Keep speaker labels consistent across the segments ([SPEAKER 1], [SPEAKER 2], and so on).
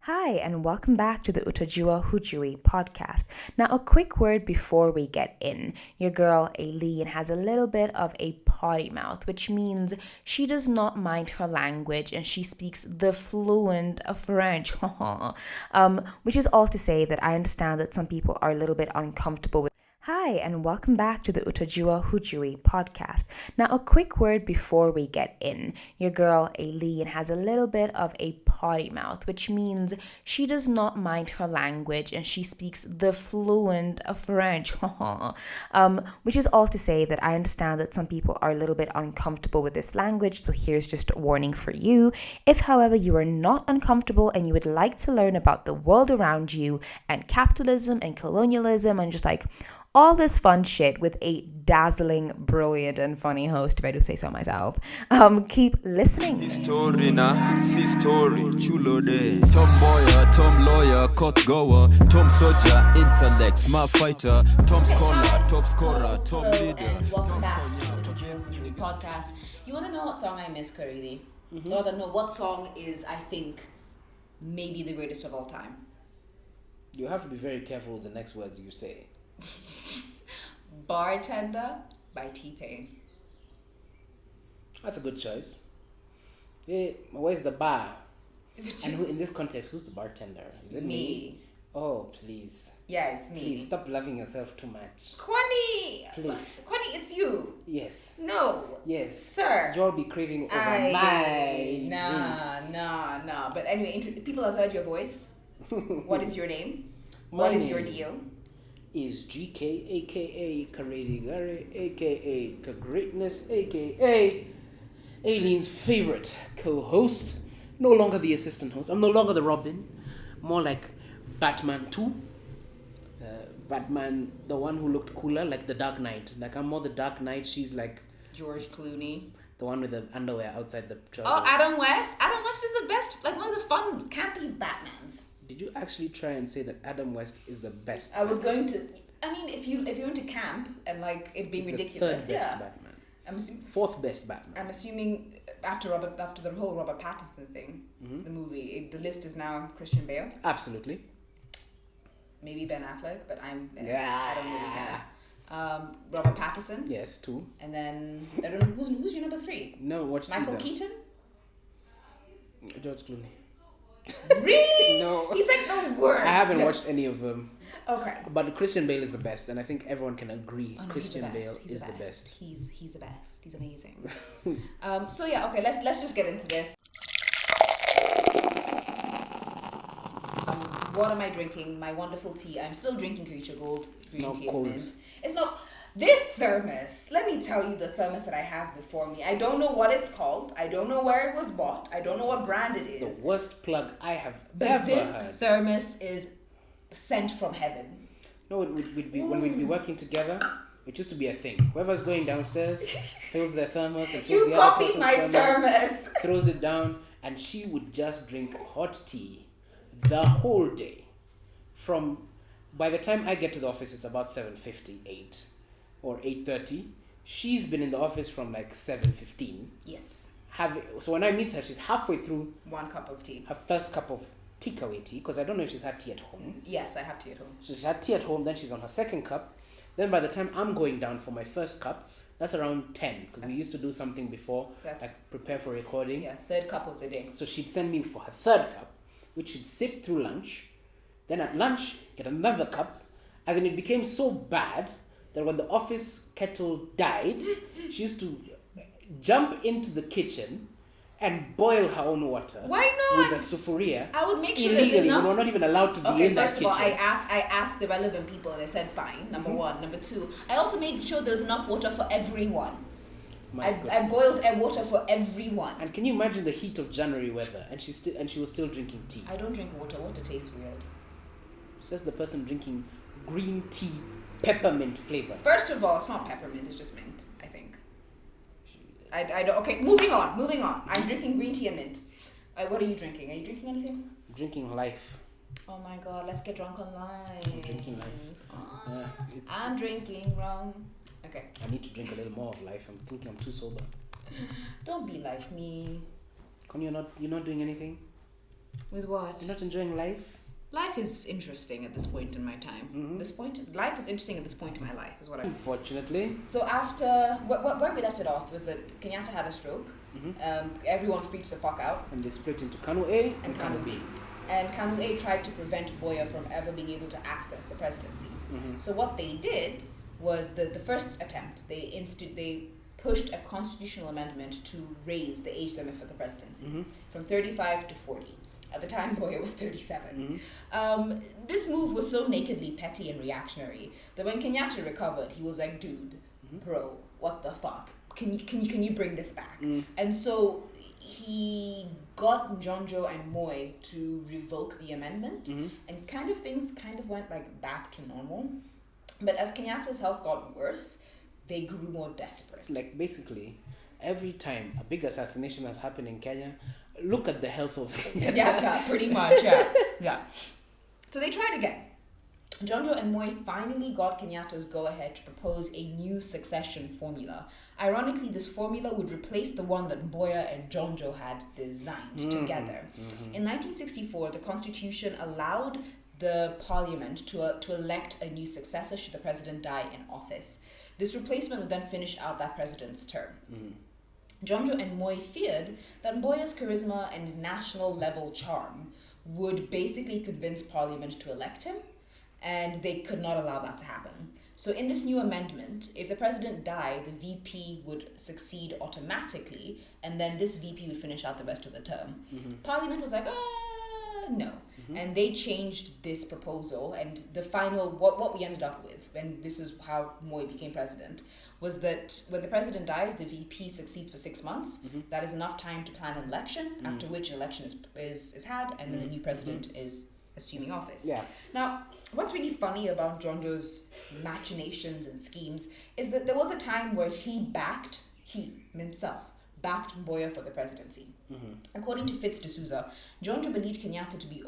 [SPEAKER 1] Hi, and welcome back to the Utajua Hujui podcast. Now, a quick word before we get in. Your girl Aileen has a little bit of a potty mouth, which means she does not mind her language and she speaks the fluent French. Which is all to say that I understand that some people are a little bit uncomfortable with. Hi, and welcome back to the Utajua Hujui podcast. Now, a quick word before we get in. Your girl Aileen has a little bit of a potty mouth, which means she does not mind her language and she speaks the fluent French. Which is all to say that I understand that some people are a little bit uncomfortable with this language, so here's just a warning for you. If, however, you are not uncomfortable and you would like to learn about the world around you and capitalism and colonialism and just like all this fun shit with a dazzling, brilliant, and funny host, if I do say so myself. Keep listening.
[SPEAKER 2] Story na, see story, chulo de. Tom Mboya, Tom lawyer, court goer, Tom soldier, intellect, smart fighter, Tom scholar, top scorer, Tom leader.
[SPEAKER 3] And welcome back to the TJRC podcast. You want to know what song I miss, Kariithi? Mm-hmm. Or know what song is, I think, maybe the greatest of all time?
[SPEAKER 4] You have to be very careful with the next words you say.
[SPEAKER 3] Bartender by T-Pain.
[SPEAKER 4] That's a good choice. Hey, where's the bar? And who, in this context, who's the bartender? Is it me? Oh, please.
[SPEAKER 3] Yeah, it's me.
[SPEAKER 4] Please stop loving yourself too much.
[SPEAKER 3] Kwani!
[SPEAKER 4] Please.
[SPEAKER 3] Kwani, it's you.
[SPEAKER 4] Yes.
[SPEAKER 3] No.
[SPEAKER 4] Yes.
[SPEAKER 3] Sir.
[SPEAKER 4] You'll be craving over my drinks.
[SPEAKER 3] Nah. But anyway, people have heard your voice. What is your name?
[SPEAKER 4] What
[SPEAKER 3] is your deal?
[SPEAKER 4] Is GK, aka Kariithi, aka Greatness, aka Aileen's favorite co-host. No longer the assistant host. I'm no longer the Robin. More like Batman 2. Batman, the one who looked cooler, like the Dark Knight. Like I'm more the Dark Knight. She's like
[SPEAKER 3] George Clooney.
[SPEAKER 4] The one with the underwear outside the trousers.
[SPEAKER 3] Oh, Adam West. Adam West is the best, like one of the fun, campy Batmans.
[SPEAKER 4] Did you actually try and say that Adam West is the best?
[SPEAKER 3] I was going to. I mean, if you're into camp and like it being ridiculous,
[SPEAKER 4] the third best Batman.
[SPEAKER 3] I'm assuming
[SPEAKER 4] fourth best Batman.
[SPEAKER 3] I'm assuming after the whole Robert Pattinson thing, the movie, the list is now Christian Bale.
[SPEAKER 4] Absolutely.
[SPEAKER 3] Maybe Ben Affleck, but I don't really care. Robert Pattinson.
[SPEAKER 4] Yes, 2.
[SPEAKER 3] And then I don't know who's your number 3.
[SPEAKER 4] No, watch
[SPEAKER 3] Michael Keaton.
[SPEAKER 4] George Clooney.
[SPEAKER 3] Really?
[SPEAKER 4] No.
[SPEAKER 3] He's like the worst.
[SPEAKER 4] I haven't watched any of them.
[SPEAKER 3] Okay.
[SPEAKER 4] But Christian Bale is the best, and I think everyone can agree Christian Bale
[SPEAKER 3] is
[SPEAKER 4] the best.
[SPEAKER 3] He's the best. He's amazing. So yeah, okay, let's just get into this. What am I drinking? My wonderful tea. I'm still drinking Creature Gold green tea and mint. It's not this thermos. Let me tell you the thermos that I have before me. I don't know what it's called. I don't know where it was bought. I don't know what brand it is.
[SPEAKER 4] The worst plug I have
[SPEAKER 3] but
[SPEAKER 4] ever
[SPEAKER 3] this
[SPEAKER 4] heard.
[SPEAKER 3] Thermos is sent from heaven.
[SPEAKER 4] No, when we'd be working together, it used to be a thing. Whoever's going downstairs fills their thermos and fills
[SPEAKER 3] You
[SPEAKER 4] the other
[SPEAKER 3] copied
[SPEAKER 4] person's
[SPEAKER 3] my thermos.
[SPEAKER 4] throws it down, and she would just drink hot tea the whole day. By the time I get to the office, it's about 7:58 or 8:30. She's been in the office from like 7:15.
[SPEAKER 3] Yes.
[SPEAKER 4] So when I meet her, she's halfway through
[SPEAKER 3] 1 cup of tea.
[SPEAKER 4] her first cup of takeaway tea, because I don't know if she's had tea at home.
[SPEAKER 3] Yes, I have tea at home.
[SPEAKER 4] So she's had tea at home, then she's on her second cup. Then by the time I'm going down for my first cup, that's around 10, because we used to do something before, like prepare for recording.
[SPEAKER 3] Yeah, 3rd cup of the day.
[SPEAKER 4] So she'd send me for her 3rd cup, which she'd sip through lunch. Then at lunch, get another cup. As in, it became so bad that when the office kettle died, she used to jump into the kitchen and boil her own water.
[SPEAKER 3] Why not?
[SPEAKER 4] With a sufuria.
[SPEAKER 3] I would make sure
[SPEAKER 4] illegally.
[SPEAKER 3] there's enough.
[SPEAKER 4] We were not even allowed to be in that kitchen.
[SPEAKER 3] First of all, I asked the relevant people and they said fine. Number 1. Number 2, I also made sure there was enough water for everyone. I boiled water for everyone.
[SPEAKER 4] And can you imagine the heat of January weather? And she was still drinking tea.
[SPEAKER 3] I don't drink water. Water tastes weird.
[SPEAKER 4] Says the person drinking green tea peppermint flavor.
[SPEAKER 3] First of all, it's not peppermint. It's just mint, I think. I don't. Okay, moving on. I'm drinking green tea and mint. What are you drinking? Are you drinking anything?
[SPEAKER 4] I'm drinking life.
[SPEAKER 3] Oh my god, let's get drunk on life.
[SPEAKER 4] I'm drinking life.
[SPEAKER 3] I'm drinking rum. Okay.
[SPEAKER 4] I need to drink a little more of life. I'm thinking I'm too sober.
[SPEAKER 3] Don't be like me.
[SPEAKER 4] You're not doing anything?
[SPEAKER 3] With what?
[SPEAKER 4] You're not enjoying life?
[SPEAKER 3] Life is interesting at this point in my time. Life is interesting at this point in my life, is what I mean.
[SPEAKER 4] Unfortunately.
[SPEAKER 3] So after, where we left it off was that Kenyatta had a stroke. Everyone freaks the fuck out.
[SPEAKER 4] And they split into Kanu A
[SPEAKER 3] and Kanu B. And Kanu A tried to prevent Mboya from ever being able to access the presidency. So what they did was the first attempt, they pushed a constitutional amendment to raise the age limit for the presidency from 35 to 40. At the time, Mboya was 37. This move was so nakedly petty and reactionary that when Kenyatta recovered, he was like, dude, bro, what the fuck? Can you bring this back? And so he got Njonjo and Moi to revoke the amendment, and things went like back to normal. But as Kenyatta's health got worse, they grew more desperate.
[SPEAKER 4] It's like basically every time a big assassination has happened in Kenya, look at the health of
[SPEAKER 3] Kenyatta, pretty much, yeah. So they tried again. Njonjo and Moi finally got Kenyatta's go-ahead to propose a new succession formula. Ironically, this formula would replace the one that Mboya and Njonjo had designed together. In 1964, the constitution allowed the parliament to elect a new successor should the president die in office. This replacement would then finish out that president's term. Njonjo and Moi feared that Mboya's charisma and national-level charm would basically convince parliament to elect him, and they could not allow that to happen. So in this new amendment, if the president died, the VP would succeed automatically, and then this VP would finish out the rest of the term. Parliament was like, no. And they changed this proposal, and the final, what we ended up with, and this is how Moi became president, was that when the president dies, the VP succeeds for 6 months. That is enough time to plan an election, after which an election is had, and then the new president is assuming office.
[SPEAKER 4] Yeah.
[SPEAKER 3] Now, what's really funny about Njonjo's machinations and schemes is that there was a time where he himself backed Mboya for the presidency. According to Fitz D'Souza, Njonjo believed Kenyatta to be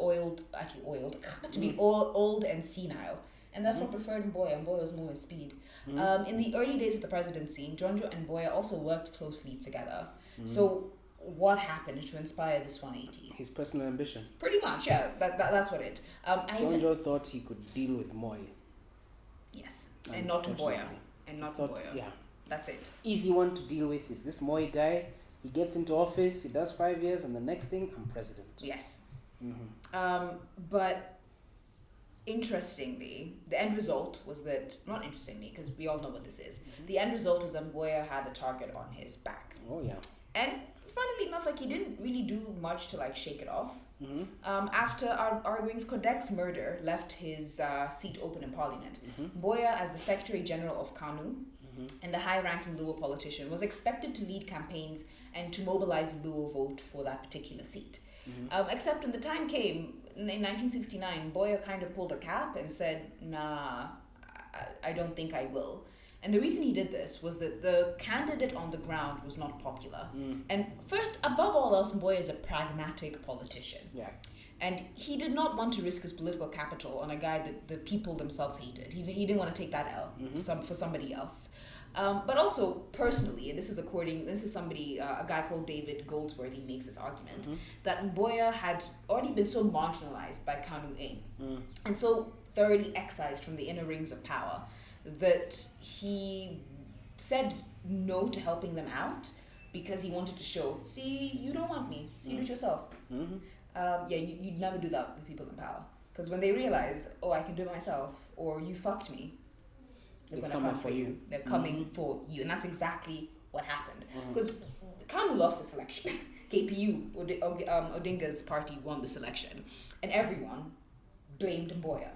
[SPEAKER 3] old and senile, and therefore preferred Mboya. Mboya was more his speed. In the early days of the presidency, Njonjo and Mboya also worked closely together. So what happened to inspire this 180?
[SPEAKER 4] His personal ambition.
[SPEAKER 3] Pretty much, yeah. That's what it.
[SPEAKER 4] Njonjo thought he could deal with Moi.
[SPEAKER 3] Yes, and not Mboya.
[SPEAKER 4] Yeah.
[SPEAKER 3] That's it.
[SPEAKER 4] Easy one to deal with is this Moi guy. He gets into office, he does 5 years, and the next thing, I'm president.
[SPEAKER 3] Yes. But interestingly, the end result was that, not interestingly, because we all know what this is, the end result was that Mboya had a target on his back.
[SPEAKER 4] Oh, yeah.
[SPEAKER 3] And funnily enough, he didn't really do much to shake it off. After Arguing's Kodek's murder left his seat open in parliament, Mboya, as the Secretary General of KANU, and the high-ranking Luo politician, was expected to lead campaigns and to mobilize the Luo vote for that particular seat. Except when the time came, in 1969, Mboya kind of pulled a cap and said, nah, I don't think I will. And the reason he did this was that the candidate on the ground was not popular. And first, above all else, Mboya is a pragmatic politician.
[SPEAKER 4] Yeah.
[SPEAKER 3] And he did not want to risk his political capital on a guy that the people themselves hated. He didn't want to take that L for somebody else. But also, personally, and this is somebody, a guy called David Goldsworthy makes this argument, that Mboya had already been so marginalized by KANU A, and so thoroughly excised from the inner rings of power, that he said no to helping them out because he wanted to show, see, you don't want me, see, do it yourself. You'd never do that with people in power, because when they realize, oh, I can do it myself, or you fucked me, they're going to come for you. They're coming for you, and that's exactly what happened. Because KANU lost this election. KPU, Odinga's party, won this election, and everyone blamed Mboya.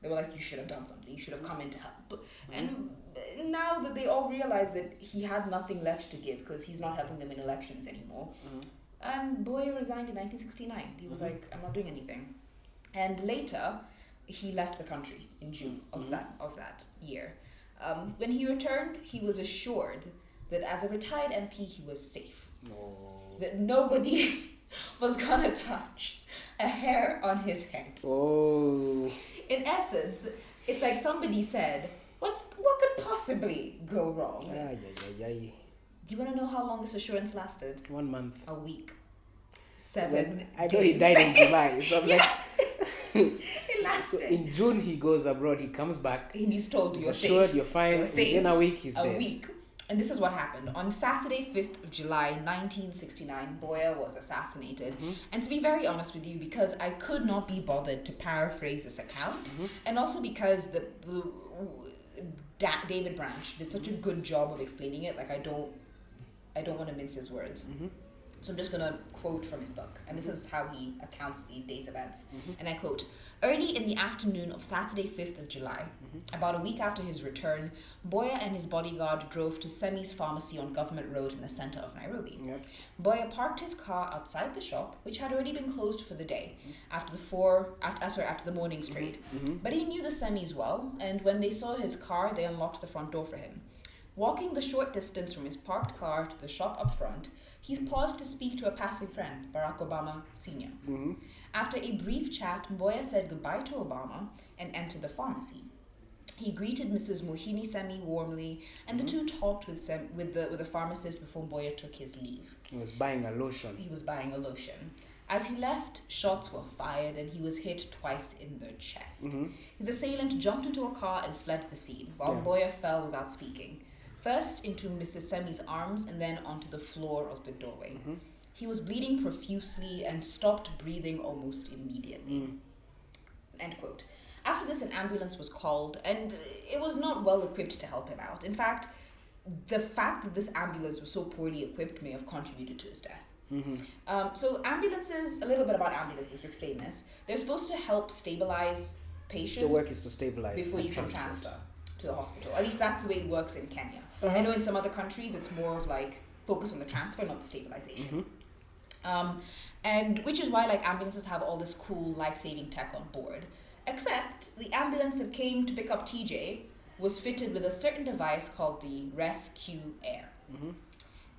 [SPEAKER 3] They were like, you should have done something. You should have come in to help. And now that they all realize that he had nothing left to give because he's not helping them in elections anymore. And Mboya resigned in 1969. He was like, I'm not doing anything. And later, he left the country in June of that year. When he returned, he was assured that as a retired MP, he was safe. That nobody was gonna touch a hair on his head. In essence, it's like somebody said, what could possibly go wrong? Do you want to know how long this assurance lasted?
[SPEAKER 4] 1 month.
[SPEAKER 3] A week. 7
[SPEAKER 4] I know he died in July, so I'm like,
[SPEAKER 3] It lasted.
[SPEAKER 4] so in June he goes abroad, he comes back,
[SPEAKER 3] And he's told
[SPEAKER 4] he's
[SPEAKER 3] you're
[SPEAKER 4] assured
[SPEAKER 3] safe.
[SPEAKER 4] you're fine,
[SPEAKER 3] You're safe.
[SPEAKER 4] in a week he's
[SPEAKER 3] A
[SPEAKER 4] dead.
[SPEAKER 3] week. And this is what happened. On Saturday, 5th of July, 1969, Mboya was assassinated. And to be very honest with you, because I could not be bothered to paraphrase this account, and also because David Branch did such a good job of explaining it, like I don't want to mince his words. So I'm just going to quote from his book. And this is how he accounts the day's events. And I quote, "Early in the afternoon of Saturday, 5th of July, about a week after his return, Mboya and his bodyguard drove to Semi's pharmacy on Government Road in the center of Nairobi.
[SPEAKER 4] Yep.
[SPEAKER 3] Mboya parked his car outside the shop, which had already been closed for the day, after the morning's trade. But he knew the Semis well, and when they saw his car, they unlocked the front door for him. Walking the short distance from his parked car to the shop up front, he paused to speak to a passing friend, Barack Obama Sr. After a brief chat, Mboya said goodbye to Obama and entered the pharmacy. He greeted Mrs. Mohini Semi warmly, and the two talked with the pharmacist before Mboya took his leave.
[SPEAKER 4] He was buying a lotion.
[SPEAKER 3] As he left, shots were fired and he was hit twice in the chest. His assailant jumped into a car and fled the scene, while Mboya fell without speaking. First into Mrs. Semi's arms and then onto the floor of the doorway. He was bleeding profusely and stopped breathing almost immediately. End quote. After this, an ambulance was called, and it was not well equipped to help him out. In fact, the fact that this ambulance was so poorly equipped may have contributed to his death. So ambulances, a little bit about ambulances to explain this. They're supposed to help stabilize patients.
[SPEAKER 4] The work is to stabilize
[SPEAKER 3] before you can transfer to the hospital. At least that's the way it works in Kenya. I know in some other countries it's more of like focus on the transfer, not the stabilization. And which is why like ambulances have all this cool life-saving tech on board. Except the ambulance that came to pick up TJ was fitted with a certain device called the Rescue Air.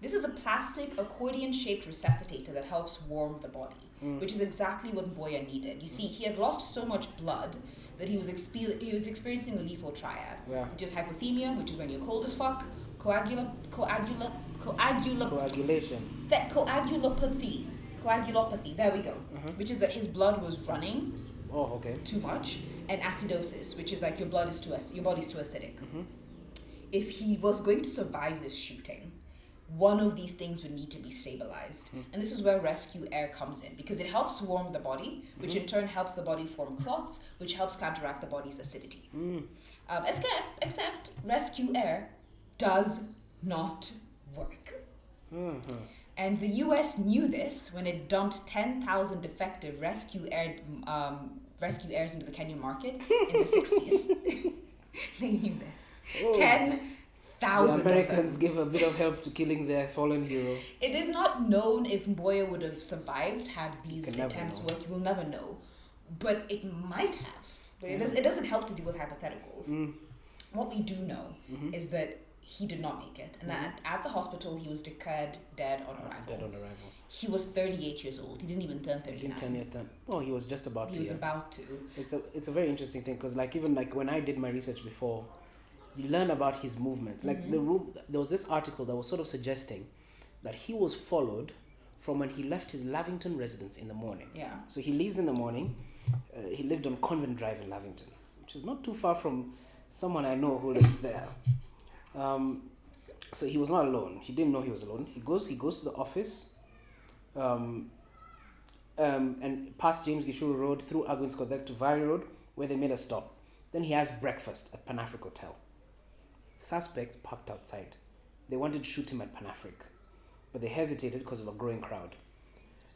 [SPEAKER 3] This is a plastic accordion-shaped resuscitator that helps warm the body, which is exactly what Mboya needed. You see, he had lost so much blood that he was experiencing a lethal triad, which is hypothermia, which is when you're cold as fuck, coagulopathy, there we go, which is that his blood was running too much, and acidosis, which is like your body's too acidic. If he was going to survive this shooting, one of these things would need to be stabilized. And this is where Rescue Air comes in, because it helps warm the body, which in turn helps the body form clots, which helps counteract the body's acidity. Except Rescue Air does not work. And the US knew this when it dumped 10,000 defective Rescue Airs into the Kenyan market in the 60s. They knew this. 10,000.
[SPEAKER 4] The Americans give a bit of help to killing their fallen hero.
[SPEAKER 3] It is not known if Mboya would have survived had these attempts worked. You will never know. But it might have. But it doesn't help to deal with hypotheticals. What we do know is that he did not make it. And that at the hospital, he was declared dead on arrival. He was 38 years old. He didn't even turn 39.
[SPEAKER 4] Didn't turn yet. Oh, he was just about to.
[SPEAKER 3] He was about to.
[SPEAKER 4] It's a very interesting thing, because like even like when I did my research before, you learn about his movement. Like there was this article that was sort of suggesting that he was followed from when he left his Lavington residence in the morning.
[SPEAKER 3] Yeah.
[SPEAKER 4] So he leaves in the morning. He lived on Convent Drive in Lavington, which is not too far from someone I know who lives there. So he was not alone. He didn't know he was alone. He goes to the office, and past James Gishuru Road through Agwins Kodek to Valley Road, where they made a stop. Then he has breakfast at Pan-Afric Hotel. Suspects parked outside. They wanted to shoot him at Pan-Afric, but they hesitated because of a growing crowd.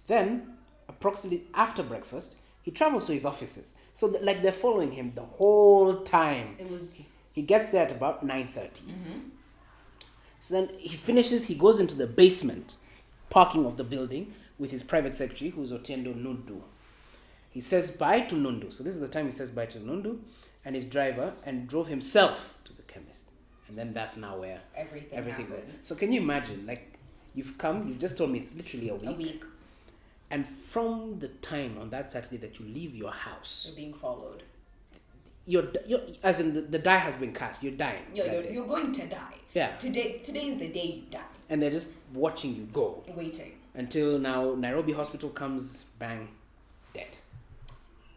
[SPEAKER 4] Then, approximately after breakfast, he travels to his offices. So they're following him the whole time. He gets there at about 9:30. So then he finishes, he goes into the basement parking of the building with his private secretary, who's Otiendo Nundu. He says bye to Nundu. So this is the time he says bye to Nundu and his driver, and drove himself to the chemist. And then that's now where everything
[SPEAKER 3] happened.
[SPEAKER 4] So can you imagine, like, you've just told me it's literally a week. And from the time on that Saturday that you leave your house,
[SPEAKER 3] you're being followed.
[SPEAKER 4] You're as in the die has been cast. You're dying.
[SPEAKER 3] You're going to die.
[SPEAKER 4] Yeah.
[SPEAKER 3] Today is the day you die.
[SPEAKER 4] And they're just watching you go.
[SPEAKER 3] Waiting.
[SPEAKER 4] until now Nairobi hospital comes, bang, dead.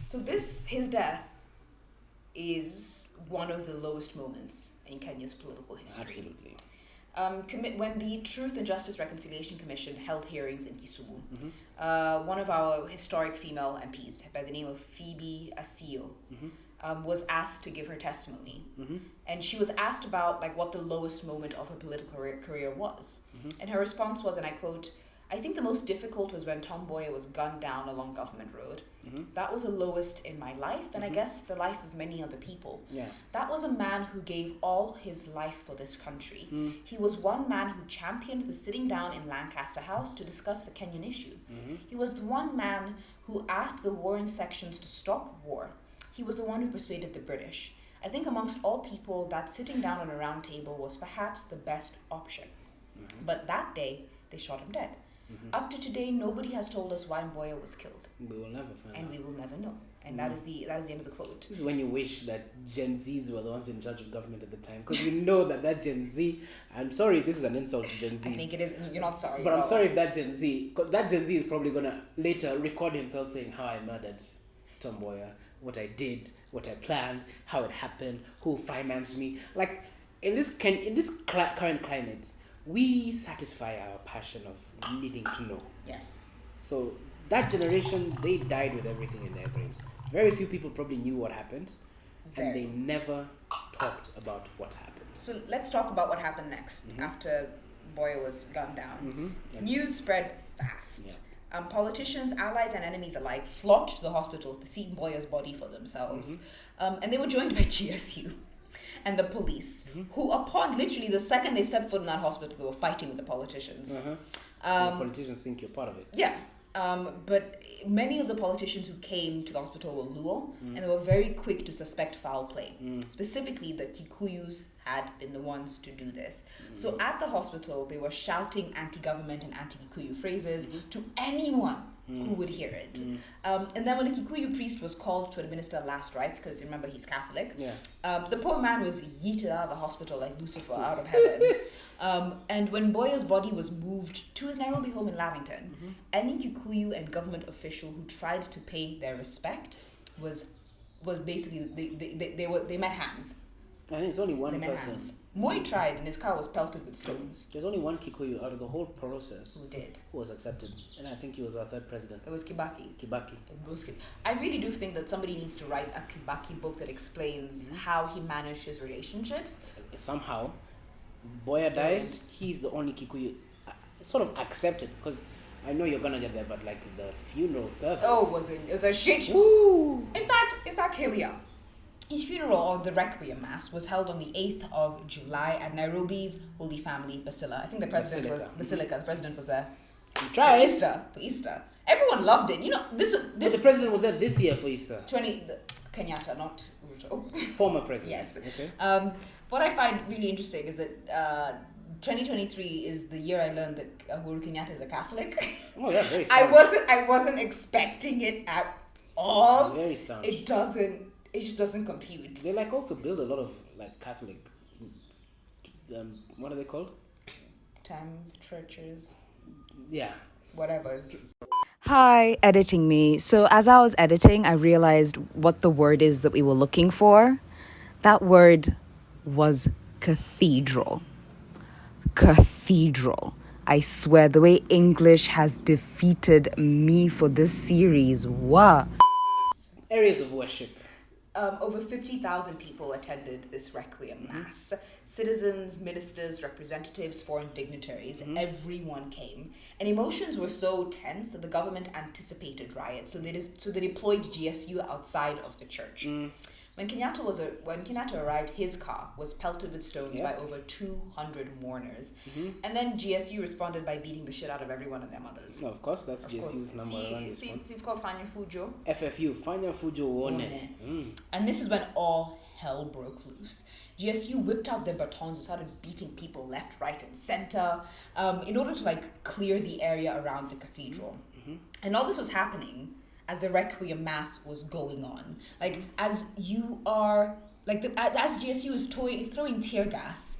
[SPEAKER 3] So his death is one of the lowest moments in Kenya's political history.
[SPEAKER 4] Absolutely.
[SPEAKER 3] When the Truth and Justice Reconciliation Commission held hearings in Kisumu, one of our historic female MPs by the name of Phoebe Asio was asked to give her testimony. And she was asked about like what the lowest moment of her political career was. And her response was, and I quote, "I think the most difficult was when Tom Mboya was gunned down along Government Road. That was the lowest in my life, and I guess the life of many other people.
[SPEAKER 4] Yeah.
[SPEAKER 3] That was a man who gave all his life for this country. He was one man who championed the sitting down in Lancaster House to discuss the Kenyan issue. He was the one man who asked the warring sections to stop war. He was the one who persuaded the British. I think amongst all people, that sitting down on a round table was perhaps the best option. But that day, they shot him dead. Up to today, nobody has told us why Mboya was killed.
[SPEAKER 4] We will never find out.
[SPEAKER 3] And we will never know. And that is the end of the quote.
[SPEAKER 4] This is when you wish that Gen Zs were the ones in charge of government at the time, because you know that Gen Z, I'm sorry if this is an insult to Gen Z.
[SPEAKER 3] I think it is, you're not sorry.
[SPEAKER 4] But I'm sorry if that Gen Z is probably going to later record himself saying how I murdered Tom Mboya, what I did, what I planned, how it happened, who financed me. Like, in this current climate, we satisfy our passion of needing to know.
[SPEAKER 3] Yes.
[SPEAKER 4] So that generation, they died with everything in their brains. Very few people probably knew what happened, and they never talked about what happened.
[SPEAKER 3] So let's talk about what happened next after Mboya was gunned down. News spread fast. Yeah. Politicians, allies, and enemies alike flocked to the hospital to see Mboya's body for themselves. And they were joined by GSU and the police, who upon literally the second they stepped foot in that hospital, they were fighting with the politicians.
[SPEAKER 4] The politicians think you're part of it.
[SPEAKER 3] Yeah. But many of the politicians who came to the hospital were Luo, and they were very quick to suspect foul play. Specifically, the Kikuyus had been the ones to do this. So at the hospital, they were shouting anti-government and anti-Kikuyu phrases to anyone who would hear it. And then when the Kikuyu priest was called to administer last rites, because remember he's Catholic, the poor man was yeeted out of the hospital like Lucifer out of heaven. And when Mboya's body was moved to his Nairobi home in Lavington, any Kikuyu and government official who tried to pay their respect was basically they met hands.
[SPEAKER 4] I think it's only one person.
[SPEAKER 3] Moi tried, and his car was pelted with stones.
[SPEAKER 4] There's only one Kikuyu out of the whole process
[SPEAKER 3] who
[SPEAKER 4] was accepted, and I think he was our third president.
[SPEAKER 3] It was Kibaki.
[SPEAKER 4] It
[SPEAKER 3] was Kibaki. I really do think that somebody needs to write a Kibaki book that explains how he managed his relationships.
[SPEAKER 4] Somehow, Mboya dies. He's the only Kikuyu sort of accepted, because I know you're gonna get there, but like the funeral service.
[SPEAKER 3] It was a shit show. In fact, here we are. His funeral, or the Requiem Mass, was held on the 8th of July at Nairobi's Holy Family Basilica. I think the president was Basilica. The president was there.
[SPEAKER 4] He tried.
[SPEAKER 3] For Easter. Everyone loved it. You know, this.
[SPEAKER 4] But the president was there this year for Easter.
[SPEAKER 3] Kenyatta, not Ruto.
[SPEAKER 4] Former president.
[SPEAKER 3] Yes.
[SPEAKER 4] Okay.
[SPEAKER 3] What I find really interesting is that 2023 is the year I learned that Uhuru Kenyatta is a Catholic.
[SPEAKER 4] Oh, that's very strange.
[SPEAKER 3] I wasn't expecting it at all.
[SPEAKER 4] Very strange.
[SPEAKER 3] It just doesn't compute.
[SPEAKER 4] They also build a lot of Catholic. What are they called?
[SPEAKER 3] Churches.
[SPEAKER 4] Yeah.
[SPEAKER 3] Whatever.
[SPEAKER 1] Hi, editing me. So as I was editing, I realized what the word is that we were looking for. That word was cathedral. Cathedral. I swear, the way English has defeated me for this series. Wow.
[SPEAKER 4] Areas of worship.
[SPEAKER 3] Over 50,000 people attended this Requiem Mass. Citizens, ministers, representatives, foreign dignitaries, everyone came. And emotions were so tense that the government anticipated riots, so they deployed GSU outside of the church. When Kenyatta arrived, his car was pelted with stones by over 200 mourners. And then GSU responded by beating the shit out of everyone and their mothers.
[SPEAKER 4] No, of course, that's GSU's number one.
[SPEAKER 3] See, it's called Fanya Fujo.
[SPEAKER 4] FFU, Fanya Fujo One.
[SPEAKER 3] And this is when all hell broke loose. GSU whipped out their batons and started beating people left, right, and center in order to clear the area around the cathedral. And all this was happening as the Requiem Mass was going on. As GSU is throwing tear gas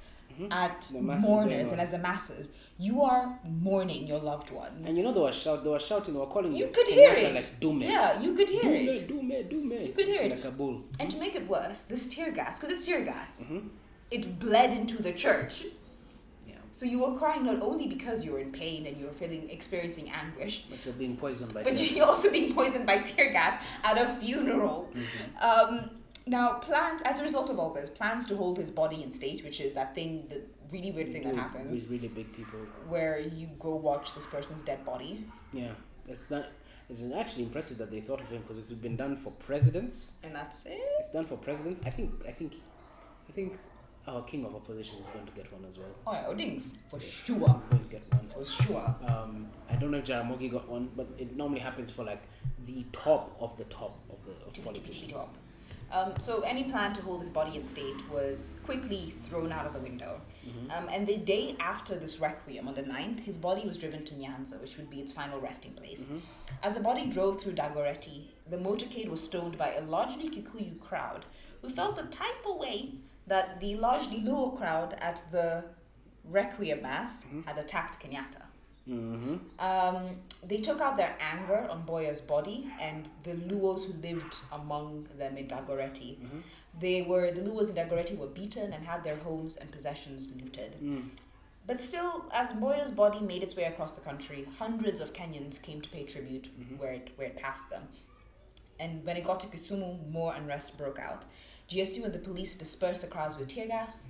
[SPEAKER 3] at
[SPEAKER 4] The masses
[SPEAKER 3] mourners
[SPEAKER 4] going
[SPEAKER 3] and
[SPEAKER 4] on.
[SPEAKER 3] as the masses. You are mourning your loved one.
[SPEAKER 4] And you know they were shouting, they were calling
[SPEAKER 3] You
[SPEAKER 4] it
[SPEAKER 3] could hear
[SPEAKER 4] Kenyatta
[SPEAKER 3] it.
[SPEAKER 4] like Dume.
[SPEAKER 3] Yeah, you could hear it.
[SPEAKER 4] Dume.
[SPEAKER 3] You could hear
[SPEAKER 4] It's
[SPEAKER 3] it.
[SPEAKER 4] like a bull.
[SPEAKER 3] And to make it worse, this tear gas, because it's tear gas,
[SPEAKER 4] Mm-hmm.
[SPEAKER 3] it bled into the church.
[SPEAKER 4] Yeah.
[SPEAKER 3] So you were crying not only because you were in pain and you were experiencing anguish,
[SPEAKER 4] But you're being poisoned by
[SPEAKER 3] but
[SPEAKER 4] tear
[SPEAKER 3] you're also being poisoned by tear gas at a funeral. Now, as a result of all this, plans to hold his body in state, which is that thing, the really weird thing that happens,
[SPEAKER 4] With really big people.
[SPEAKER 3] where you go watch this person's dead body.
[SPEAKER 4] Yeah. It's actually impressive that they thought of him because it's been done for presidents.
[SPEAKER 3] And that's it.
[SPEAKER 4] It's done for presidents. I think our king of opposition is going to get one as well.
[SPEAKER 3] Oh yeah, Odings, for
[SPEAKER 4] He's
[SPEAKER 3] sure.
[SPEAKER 4] going to get one.
[SPEAKER 3] For sure.
[SPEAKER 4] I don't know if Jaramogi got one, but it normally happens for like the top of politicians.
[SPEAKER 3] So any plan to hold his body in state was quickly thrown out of the window. And the day after this requiem, on the 9th, his body was driven to Nyanza, which would be its final resting place. As the body drove through Dagoretti, the motorcade was stoned by a largely Kikuyu crowd who felt a type of way that the largely Luo crowd at the requiem mass had attacked Kenyatta. They took out their anger on Mboya's body and the Luos who lived among them in Dagoretti. The Luos in Dagoretti were beaten and had their homes and possessions looted. But still, as Mboya's body made its way across the country, hundreds of Kenyans came to pay tribute where it passed them. And when it got to Kisumu, more unrest broke out. GSU and the police dispersed the crowds with tear gas.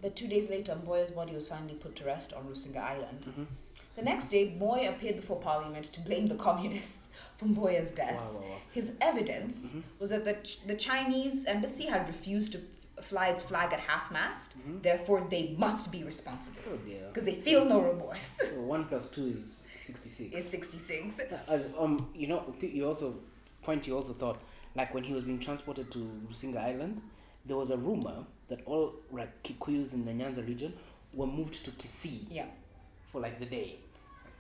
[SPEAKER 3] But 2 days later, Mboya's body was finally put to rest on Rusinga Island. The next day, Mboya appeared before Parliament to blame the communists for Mboya's death.
[SPEAKER 4] Wow.
[SPEAKER 3] His evidence was that the Chinese embassy had refused to fly its flag at half-mast, therefore they must be responsible.
[SPEAKER 4] Oh dear.
[SPEAKER 3] Because they feel no remorse.
[SPEAKER 4] So 1 + 2 is 66.
[SPEAKER 3] Is 66.
[SPEAKER 4] As you also thought, like when he was being transported to Rusinga Island, there was a rumor that all like Kikuyus in the Nyanza region were moved to Kisii.
[SPEAKER 3] Yeah.
[SPEAKER 4] For like the day,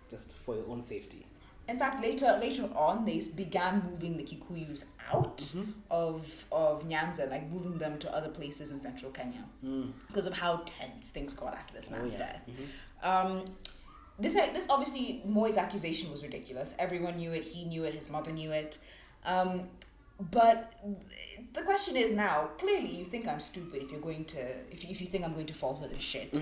[SPEAKER 4] just for your own safety.
[SPEAKER 3] In fact, later on, they began moving the Kikuyus out of Nyanza, like moving them to other places in central Kenya, because of how tense things got after this man's death. This obviously, Moi's accusation was ridiculous. Everyone knew it. He knew it. His mother knew it. But the question is now, clearly you think I'm stupid if you think I'm going to fall for this shit.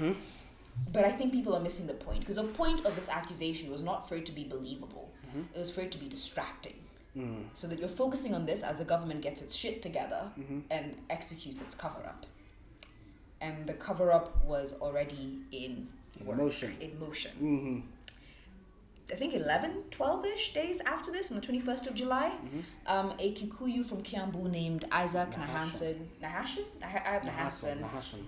[SPEAKER 3] But I think people are missing the point, because the point of this accusation was not for it to be believable. It was for it to be distracting. So that you're focusing on this as the government gets its shit together and executes its cover-up. And the cover-up was already in motion. I think 12-ish days after this, on the 21st of July, a Kikuyu from Kiambu named Isaac Nahasson,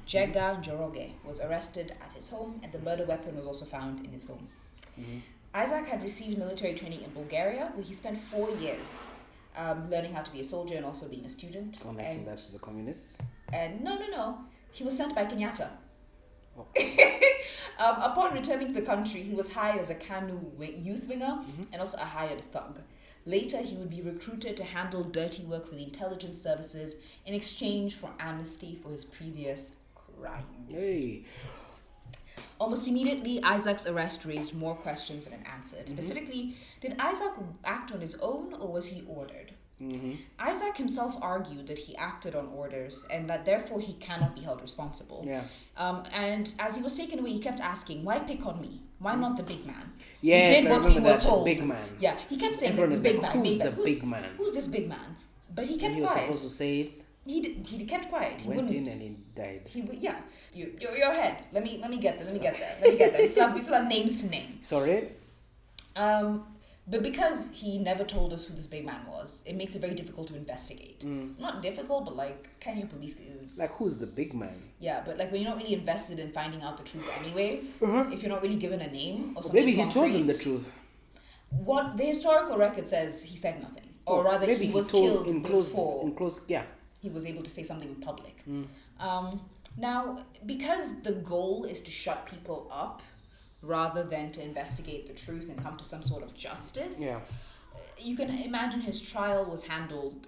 [SPEAKER 3] Jega Njoroge, was arrested at his home, and the murder weapon was also found in his home. Isaac had received military training in Bulgaria, where he spent 4 years learning how to be a soldier and also being a student.
[SPEAKER 4] Connecting that to the communists?
[SPEAKER 3] And no. He was sent by Kenyatta. Upon returning to the country, he was hired as a Kanu youth winger and also a hired thug. Later, he would be recruited to handle dirty work for the intelligence services in exchange for amnesty for his previous crimes.
[SPEAKER 4] Hey.
[SPEAKER 3] Almost immediately, Isaac's arrest raised more questions than it answered. Specifically, did Isaac act on his own or was he ordered? Isaac himself argued that he acted on orders and that therefore he cannot be held responsible. And as he was taken away, he kept asking, why pick on me? Why not the big man?
[SPEAKER 4] Yes,
[SPEAKER 3] you did
[SPEAKER 4] I
[SPEAKER 3] what
[SPEAKER 4] remember
[SPEAKER 3] we were
[SPEAKER 4] that,
[SPEAKER 3] told.
[SPEAKER 4] the big man.
[SPEAKER 3] Yeah, he kept saying,
[SPEAKER 4] Everyone
[SPEAKER 3] the
[SPEAKER 4] is
[SPEAKER 3] big
[SPEAKER 4] like,
[SPEAKER 3] man,
[SPEAKER 4] who's
[SPEAKER 3] big man.
[SPEAKER 4] the big man?
[SPEAKER 3] Who's this big man? But he kept
[SPEAKER 4] He was
[SPEAKER 3] quiet.
[SPEAKER 4] supposed to say it.
[SPEAKER 3] He kept quiet. He
[SPEAKER 4] Went
[SPEAKER 3] wouldn't.
[SPEAKER 4] in and he died.
[SPEAKER 3] Your head. Let me get there. We still have names to name.
[SPEAKER 4] Sorry?
[SPEAKER 3] But because he never told us who this big man was, it makes it very difficult to investigate. Not difficult, but like Kenya police is...
[SPEAKER 4] Like, who's the big man?
[SPEAKER 3] Yeah, but like when you're not really invested in finding out the truth anyway, if you're not really given a name or something
[SPEAKER 4] Maybe he told them the
[SPEAKER 3] concrete,
[SPEAKER 4] truth.
[SPEAKER 3] What the historical record says, he said nothing. Or rather,
[SPEAKER 4] maybe
[SPEAKER 3] he was
[SPEAKER 4] told
[SPEAKER 3] killed before
[SPEAKER 4] yeah.
[SPEAKER 3] he was able to say something in public. Now, because the goal is to shut people up rather than to investigate the truth and come to some sort of justice, you can imagine his trial was handled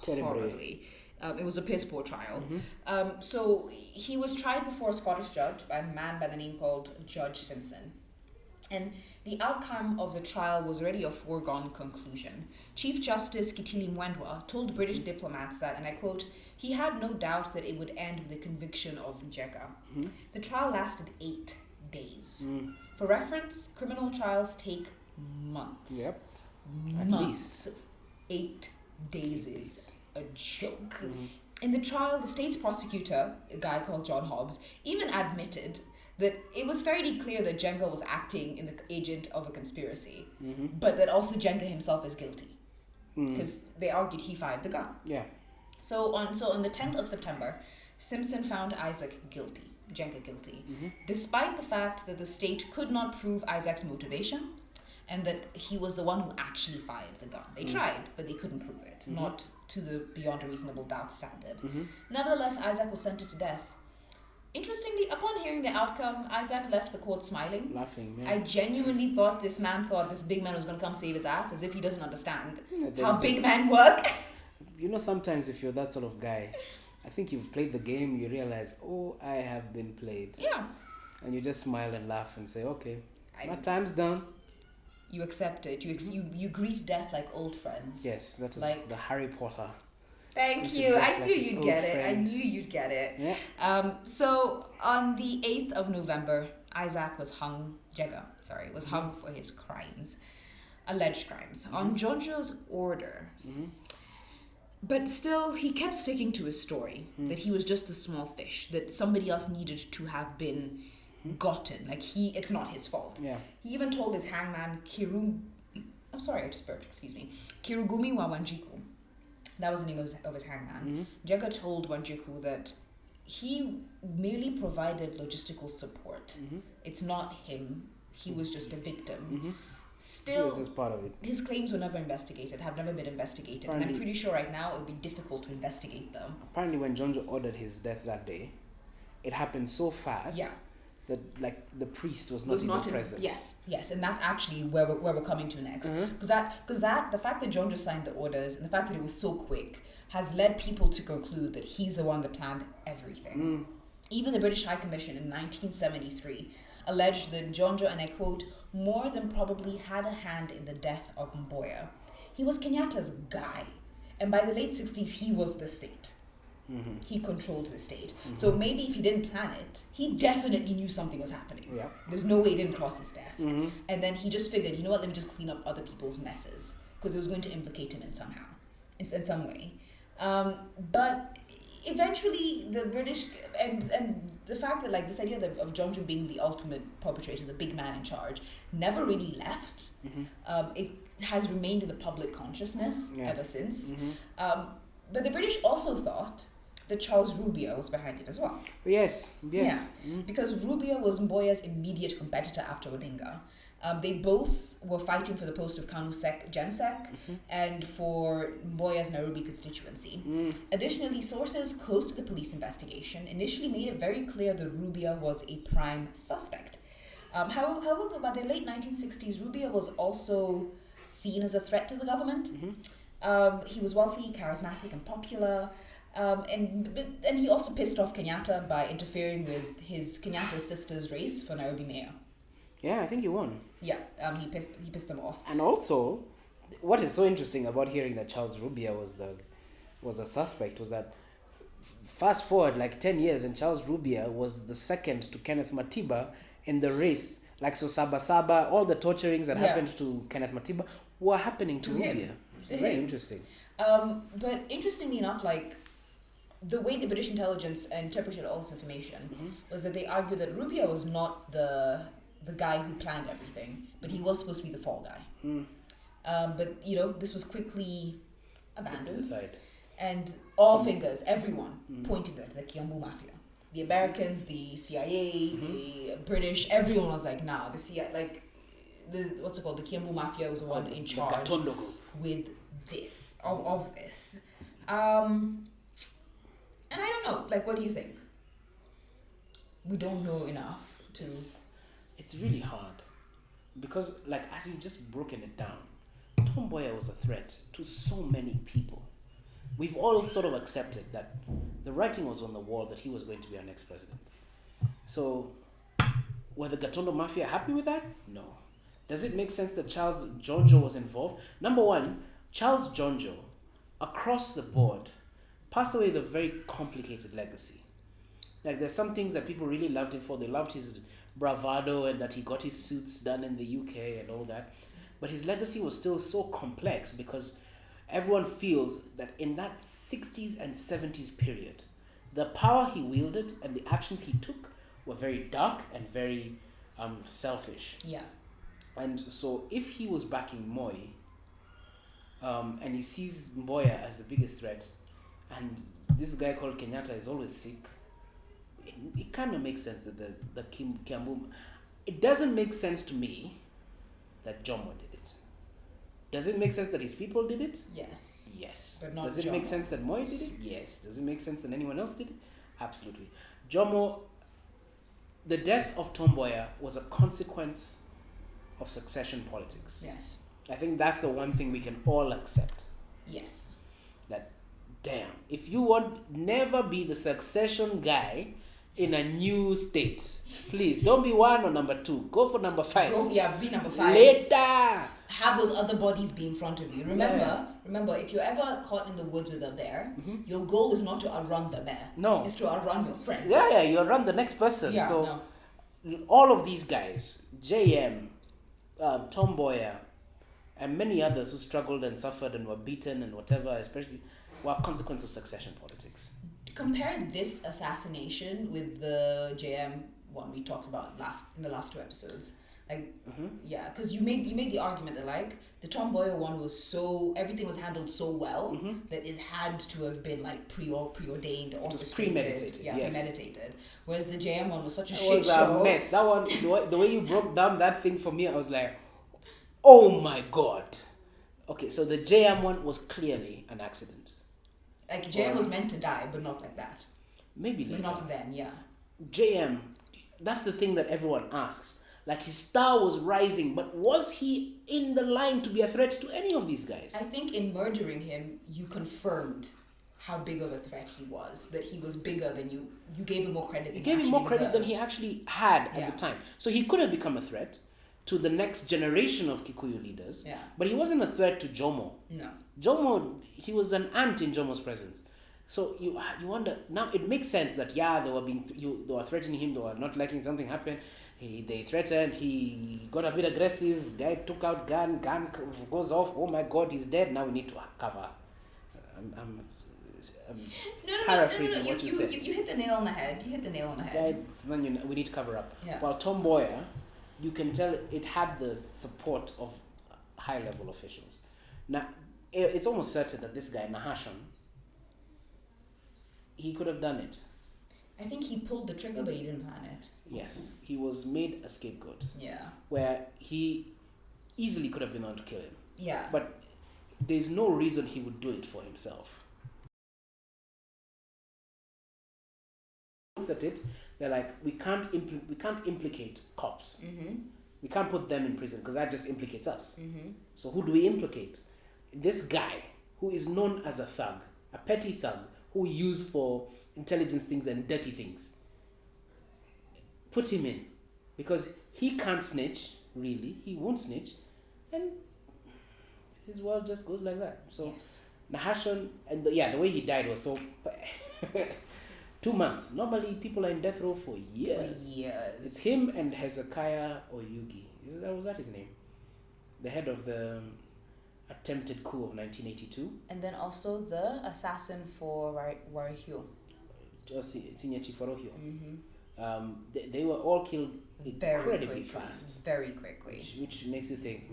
[SPEAKER 3] horribly. It was a piss poor trial. So he was tried before a Scottish judge by a man by the name called Judge Simpson. And the outcome of the trial was already a foregone conclusion. Chief Justice Kitili Mwendwa told British diplomats that, and I quote, he had no doubt that it would end with the conviction of Njega. The trial lasted 8 days. For reference, criminal trials take months.
[SPEAKER 4] Yep.
[SPEAKER 3] Months. 8 days is a joke. In the trial, the state's prosecutor, a guy called John Hobbs, even admitted that it was fairly clear that Jenga was acting in the agent of a conspiracy, but that also Jenga himself is guilty, because they argued he fired the gun.
[SPEAKER 4] Yeah.
[SPEAKER 3] So on the 10th of September, Simpson found Isaac guilty, Jenga guilty, despite the fact that the state could not prove Isaac's motivation and that he was the one who actually fired the gun. They tried, but they couldn't prove it, not to the beyond a reasonable doubt standard. Nevertheless, Isaac was sentenced to death. Interestingly, upon hearing the outcome, Isaac left the court smiling.
[SPEAKER 4] Laughing, yeah.
[SPEAKER 3] I genuinely thought this big man was going to come save his ass, as if he doesn't understand how big men work.
[SPEAKER 4] You know, sometimes if you're that sort of guy, I think you've played the game, you realize, oh, I have been played.
[SPEAKER 3] Yeah.
[SPEAKER 4] And you just smile and laugh and say, okay, my time's done.
[SPEAKER 3] You accept it. You greet death like old friends.
[SPEAKER 4] Yes, that is
[SPEAKER 3] like
[SPEAKER 4] the Harry Potter.
[SPEAKER 3] Thank you. I knew you'd get it. I knew you'd get it.
[SPEAKER 4] Yeah.
[SPEAKER 3] So on the 8th of November, Isaac was hung for his crimes, alleged crimes, on Jonjo's orders. But still, he kept sticking to his story that he was just the small fish, that somebody else needed to have been gotten. Like it's not his fault.
[SPEAKER 4] Yeah.
[SPEAKER 3] He even told his hangman Kirugumi Wawanjiku. That was the name of his hangman. Jega told Wanjiku that he merely provided logistical support. It's not him. He was just a victim. Still,
[SPEAKER 4] this is part of it.
[SPEAKER 3] His claims were never investigated, have never been investigated.
[SPEAKER 4] Apparently,
[SPEAKER 3] and I'm pretty sure right now it would be difficult to investigate them.
[SPEAKER 4] Apparently when Jonjo ordered his death that day, it happened so fast that like the priest was not present.
[SPEAKER 3] Yes, and that's actually where we're coming to next. Because the fact that Jonjo signed the orders and the fact that it was so quick has led people to conclude that he's the one that planned everything. Even the British High Commission in 1973 alleged that Jonjo, and I quote, more than probably had a hand in the death of Mboya. He was Kenyatta's guy, and by the late 60s he was the state. He controlled the state. So maybe if he didn't plan it, he definitely knew something was happening.
[SPEAKER 4] Yeah.
[SPEAKER 3] There's no way it didn't cross his desk. And then he just figured, you know what, let me just clean up other people's messes, because it was going to implicate him in some way. But eventually the British, and the fact that like this idea of Jonjo being the ultimate perpetrator, the big man in charge, never really left. It has remained in the public consciousness ever since. But the British also thought that Charles Rubia was behind it as well.
[SPEAKER 4] Yes.
[SPEAKER 3] Yeah, because Rubia was Mboya's immediate competitor after Odinga. They both were fighting for the post of Kanu Gensec and for Mboya's Nairobi constituency. Additionally, sources close to the police investigation initially made it very clear that Rubia was a prime suspect. However, by the late 1960s, Rubia was also seen as a threat to the government. He was wealthy, charismatic, and popular. And he also pissed off Kenyatta by interfering with Kenyatta's sister's race for Nairobi mayor.
[SPEAKER 4] Yeah, I think he won.
[SPEAKER 3] Yeah, he pissed him off.
[SPEAKER 4] And also, what is so interesting about hearing that Charles Rubia was a suspect was that fast forward like 10 years and Charles Rubia was the second to Kenneth Matiba in the race. Like so Saba, all the torturings that happened to Kenneth Matiba were happening to Rubia. Very interesting.
[SPEAKER 3] But interestingly enough, like the way the British intelligence interpreted all this information was that they argued that Rubia was not the guy who planned everything, but he was supposed to be the fall guy. But this was quickly abandoned, and all fingers, everyone pointed at the Kiambu Mafia. The Americans, the CIA, the British, everyone was like, nah, the CIA, like, what's it called? The Kiambu Mafia was the one in charge with this, of this. And I don't know, like, what do you think? We don't know enough to...
[SPEAKER 4] It's really hard. Because, like, as you've just broken it down, Tom Mboya was a threat to so many people. we've all sort of accepted that the writing was on the wall that he was going to be our next president. So, were the Gatondo Mafia happy with that? No. Does it make sense that Charles Jonjo was involved? Number one, Charles Jonjo, across the board, passed away with a very complicated legacy. Like, there's some things that people really loved him for. They loved his bravado and that he got his suits done in the UK and all that. But his legacy was still so complex because everyone feels that in that 60s and 70s period, the power he wielded and the actions he took were very dark and very selfish.
[SPEAKER 3] Yeah.
[SPEAKER 4] And so if he was backing Moi, and he sees Mboya as the biggest threat, and this guy called Kenyatta is always sick, it kind of makes sense that the Kiambu... It doesn't make sense to me that Jomo did it. Does it make sense that his people did it?
[SPEAKER 3] Yes.
[SPEAKER 4] Yes.
[SPEAKER 3] But not
[SPEAKER 4] Does it
[SPEAKER 3] Jomo.
[SPEAKER 4] make sense that Moi did it? Yes. Does it make sense that anyone else did it? Absolutely. Jomo, the death of Tom Mboya was a consequence of succession politics.
[SPEAKER 3] Yes.
[SPEAKER 4] I think that's the one thing we can all accept.
[SPEAKER 3] Yes.
[SPEAKER 4] That, damn, if you want, never be the succession guy in a new state. Please, don't be 1 or number 2. Go for number 5.
[SPEAKER 3] Be number 5.
[SPEAKER 4] Later.
[SPEAKER 3] Have those other bodies be in front of you. Remember, if you're ever caught in the woods with a bear, your goal is not to outrun the bear.
[SPEAKER 4] No.
[SPEAKER 3] It's to outrun your friend.
[SPEAKER 4] Yeah, you'll run the next person.
[SPEAKER 3] Yeah,
[SPEAKER 4] so, all of these guys, JM, Tom Mboya, and many others who struggled and suffered and were beaten and whatever, especially, were a consequence of succession politics.
[SPEAKER 3] Compare this assassination with the JM one we talked about in the last 2 episodes. Like, yeah, because you made the argument that like the Tom Mboya one was everything was handled so well that it had to have been like preordained, orchestrated,
[SPEAKER 4] premeditated, yes.
[SPEAKER 3] premeditated. Whereas the JM one was such a
[SPEAKER 4] It
[SPEAKER 3] shit
[SPEAKER 4] was
[SPEAKER 3] show.
[SPEAKER 4] a mess. That one, the way you broke down that thing for me, I was like, oh my god. Okay, so the JM one was clearly an accident.
[SPEAKER 3] Like JM was meant to die, but not like that.
[SPEAKER 4] Maybe later.
[SPEAKER 3] But not then, yeah.
[SPEAKER 4] JM, that's the thing that everyone asks. Like, his star was rising, but was he in the line to be a threat to any of these guys?
[SPEAKER 3] I think in murdering him, you confirmed how big of a threat he was. That he was bigger than you. You gave him more credit than he
[SPEAKER 4] gave him more credit than he
[SPEAKER 3] deserved.
[SPEAKER 4] actually had at the time. So he could have become a threat to the next generation of Kikuyu leaders.
[SPEAKER 3] Yeah.
[SPEAKER 4] But he wasn't a threat to Jomo.
[SPEAKER 3] No.
[SPEAKER 4] Jomo, he was an ant in Jomo's presence. So you wonder, now it makes sense that they were threatening him, they were not letting something happen. They threatened, he got a bit aggressive, guy took out gun goes off, oh my god, he's dead, now we need to cover. I'm paraphrasing what you said.
[SPEAKER 3] You hit the nail on the head.
[SPEAKER 4] We need to cover up.
[SPEAKER 3] Yeah.
[SPEAKER 4] While Tom Mboya, you can tell it had the support of high-level officials. Now, it's almost certain that this guy, Nahashon, he could have done it.
[SPEAKER 3] I think he pulled the trigger, but he didn't plan it.
[SPEAKER 4] Yes, he was made a scapegoat.
[SPEAKER 3] Yeah.
[SPEAKER 4] Where he easily could have been on to kill him.
[SPEAKER 3] Yeah.
[SPEAKER 4] But there's no reason he would do it for himself. At it, they're like, we can't implicate cops. We can't put them in prison because that just implicates us. So who do we implicate? This guy who is known as a thug, a petty thug, who we use for intelligence things and dirty things. Put him in because he can't snitch. Really, he won't snitch, and his world just goes like that. So
[SPEAKER 3] yes.
[SPEAKER 4] Nahashon, and the way he died was so. 2 months. Normally, people are in death row for years. It's him and Hezekiah Oyugi. Was that his name? The head of the attempted coup of 1982.
[SPEAKER 3] And then also the assassin for Warihyo.
[SPEAKER 4] Sinyachi Forohio. They were all killed incredibly fast.
[SPEAKER 3] Very quickly.
[SPEAKER 4] Which makes you think,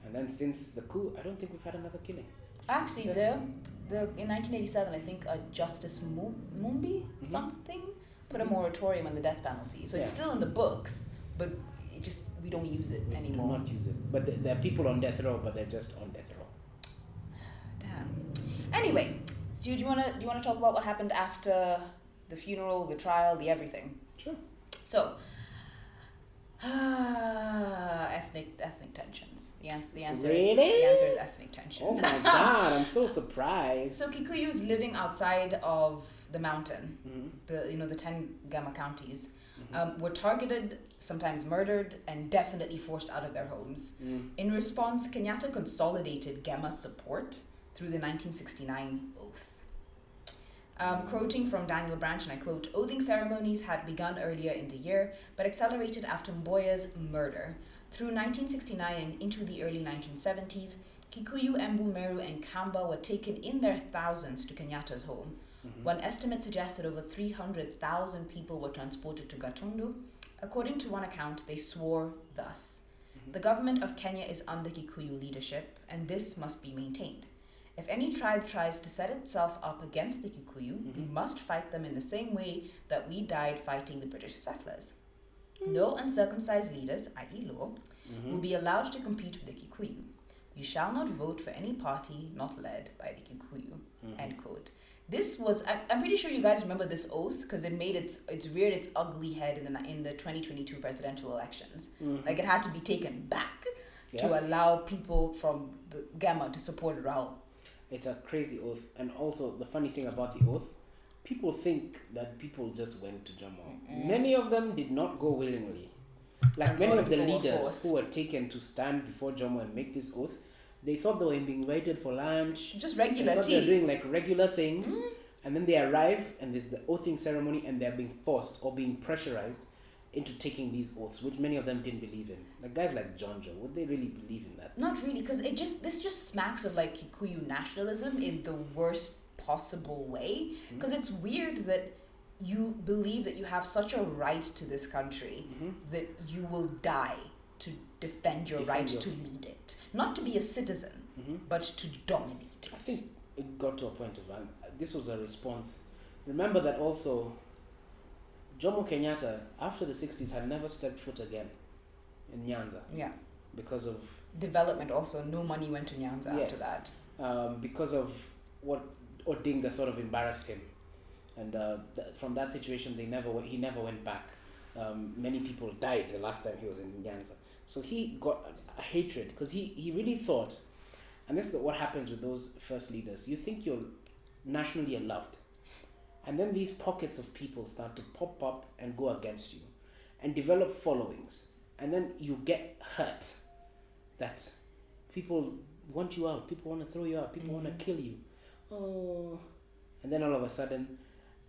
[SPEAKER 4] And then since the coup, I don't think we've had another killing.
[SPEAKER 3] Actually, in 1987, I think Justice Mumbi something put a moratorium on the death penalty. So it's still in the books, but we don't use it anymore.
[SPEAKER 4] We do not use it. But there are people on death row, but they're just on death row.
[SPEAKER 3] Damn. Anyway, so do you want to talk about what happened after the funeral, the trial, the everything?
[SPEAKER 4] Sure.
[SPEAKER 3] So, Ethnic tensions. The answer
[SPEAKER 4] Really?
[SPEAKER 3] is ethnic tensions.
[SPEAKER 4] Oh my God, I'm so surprised.
[SPEAKER 3] So Kikuyus living outside of the mountain, the 10 Gama counties, were targeted, sometimes murdered, and definitely forced out of their homes. In response, Kenyatta consolidated Gama's support through the 1969 oath. Quoting from Daniel Branch, and I quote, "Oathing ceremonies had begun earlier in the year, but accelerated after Mboya's murder. Through 1969 and into the early 1970s, Kikuyu, Embu, Meru, and Kamba were taken in their thousands to Kenyatta's home. One estimate suggested over 300,000 people were transported to Gatundu. According to one account, they swore thus: the government of Kenya is under Kikuyu leadership, and this must be maintained. If any tribe tries to set itself up against the Kikuyu, we must fight them in the same way that we died fighting the British settlers. No uncircumcised leaders, i.e. law, will be allowed to compete with the Kikuyu. You shall not vote for any party not led by the Kikuyu." End quote. This was, I'm pretty sure you guys remember this oath because it made it's reared its ugly head in the 2022 presidential elections. Like it had to be taken back to allow people from the Gama to support Raul.
[SPEAKER 4] It's a crazy oath. And also, the funny thing about the oath, people think that people just went to Jomo. Many of them did not go willingly. Like many of the leaders who were taken to stand before Jomo and make this oath, they thought they were being invited for lunch.
[SPEAKER 3] Just regular
[SPEAKER 4] they
[SPEAKER 3] tea.
[SPEAKER 4] They were doing like regular things. And then they arrive and there's the oathing ceremony and they're being forced or being pressurized into taking these oaths, which many of them didn't believe in. Like guys like John Joe, would they really believe in that?
[SPEAKER 3] Not really, because this just smacks of like Kikuyu nationalism in the worst possible way. Because it's weird that you believe that you have such a right to this country that you will die to defend your right to lead it. Not to be a citizen, but to dominate it.
[SPEAKER 4] I think it got to a point of, this was a response. Remember that also, Jomo Kenyatta, after the 60s, had never stepped foot again in Nyanza. Yeah. Because of...
[SPEAKER 3] development also. No money went to Nyanza after that.
[SPEAKER 4] Because of what Odinga sort of embarrassed him. And from that situation, he never went back. Many people died the last time he was in Nyanza. So he got a hatred because he really thought, and this is what happens with those first leaders. You think you're nationally loved. And then these pockets of people start to pop up and go against you and develop followings. And then you get hurt that people want you out, people want to throw you out, people want to kill you. Oh. And then all of a sudden,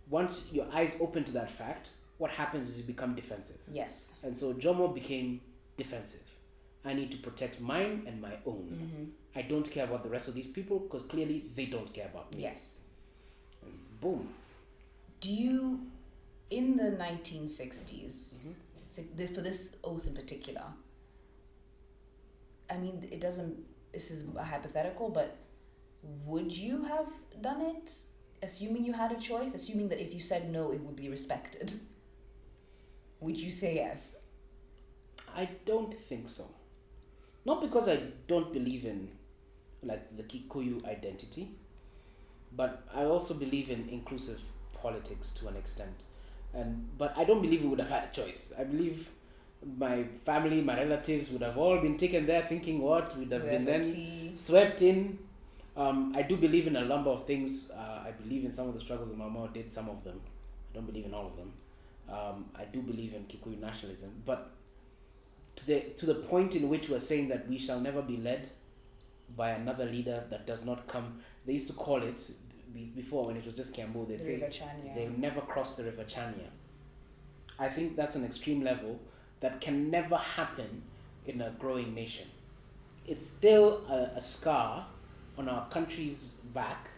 [SPEAKER 4] once your eyes open to that fact, what happens is you become defensive.
[SPEAKER 3] Yes.
[SPEAKER 4] And so Jomo became defensive. I need to protect mine and my own. I don't care about the rest of these people because clearly they don't care about me.
[SPEAKER 3] Yes.
[SPEAKER 4] And boom.
[SPEAKER 3] Do you, in the 1960s, for this oath in particular, I mean, this is a hypothetical, but would you have done it? Assuming you had a choice, assuming that if you said no, it would be respected. Would you say yes?
[SPEAKER 4] I don't think so. Not because I don't believe in like the Kikuyu identity, but I also believe in inclusive politics to an extent. But I don't believe we would have had a choice. I believe my family, my relatives would have all been taken there thinking what would have been then swept in. I do believe in a number of things. I believe in some of the struggles that Mama did, some of them. I don't believe in all of them. I do believe in Kikuyu nationalism, but to the point in which we're saying that we shall never be led by another leader that does not come. They used to call it before when it was just Kiambu. They say they'll never cross the River Chania. I think that's an extreme level that can never happen in a growing nation. It's still a scar on our country's back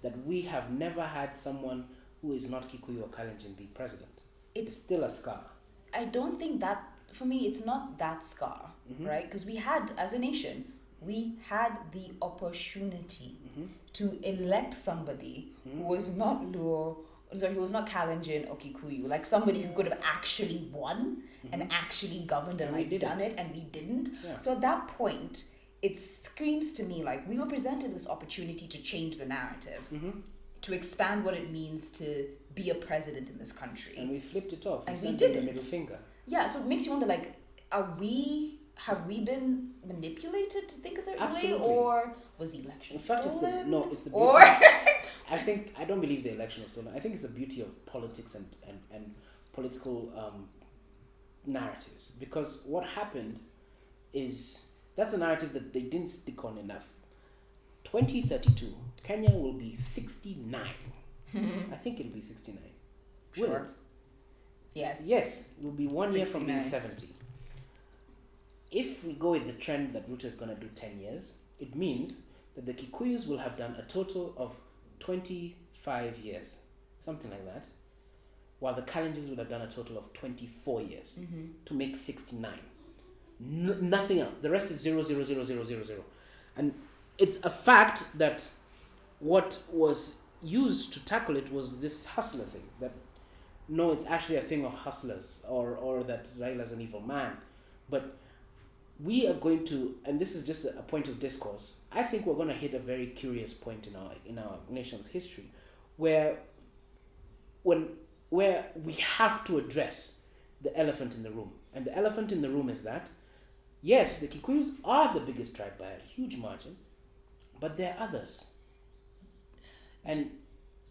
[SPEAKER 4] that we have never had someone who is not Kikuyu or Kalenjin be president. It's still a scar.
[SPEAKER 3] I don't think that, for me, it's not that scar, right? Because we had, as a nation, we had the opportunity to elect somebody who was not Luo, who was not Kalenjin or Kikuyu, like somebody who could have actually won and actually governed and like done it, and we didn't. Yeah. So at that point, it screams to me like we were presented this opportunity to change the narrative, to expand what it means to be a president in this country.
[SPEAKER 4] And we flipped it off.
[SPEAKER 3] And we did
[SPEAKER 4] the
[SPEAKER 3] it.
[SPEAKER 4] Middle finger.
[SPEAKER 3] Yeah, so it makes you wonder, like, have we been manipulated to think a certain
[SPEAKER 4] Absolutely.
[SPEAKER 3] way, or was the election stolen?
[SPEAKER 4] It's the beauty.
[SPEAKER 3] Or
[SPEAKER 4] I don't believe the election was stolen. I think it's the beauty of politics and political narratives. Because what happened is, that's a narrative that they didn't stick on enough. 2032, Kenya will be 69. I think it'll be 69. Will
[SPEAKER 3] Sure.
[SPEAKER 4] it?
[SPEAKER 3] Yes.
[SPEAKER 4] Yes, it will be 1 year from being
[SPEAKER 3] 69.
[SPEAKER 4] 70. If we go with the trend that Ruto is going to do 10 years, it means that the Kikuyus will have done a total of 25 years, something like that, while the Kalenjins will have done a total of 24 years to make 69. Nothing else. The rest is 0, 0, 0, 0, 0, 0. And it's a fact that what was used to tackle it was this hustler thing, that no, it's actually a thing of hustlers, or that Raila's an evil man. But we are going to, and this is just a point of discourse, I think we're going to hit a very curious point in our nation's history where we have to address the elephant in the room. And the elephant in the room is that, yes, the Kikuyus are the biggest tribe by a huge margin, but there are others. And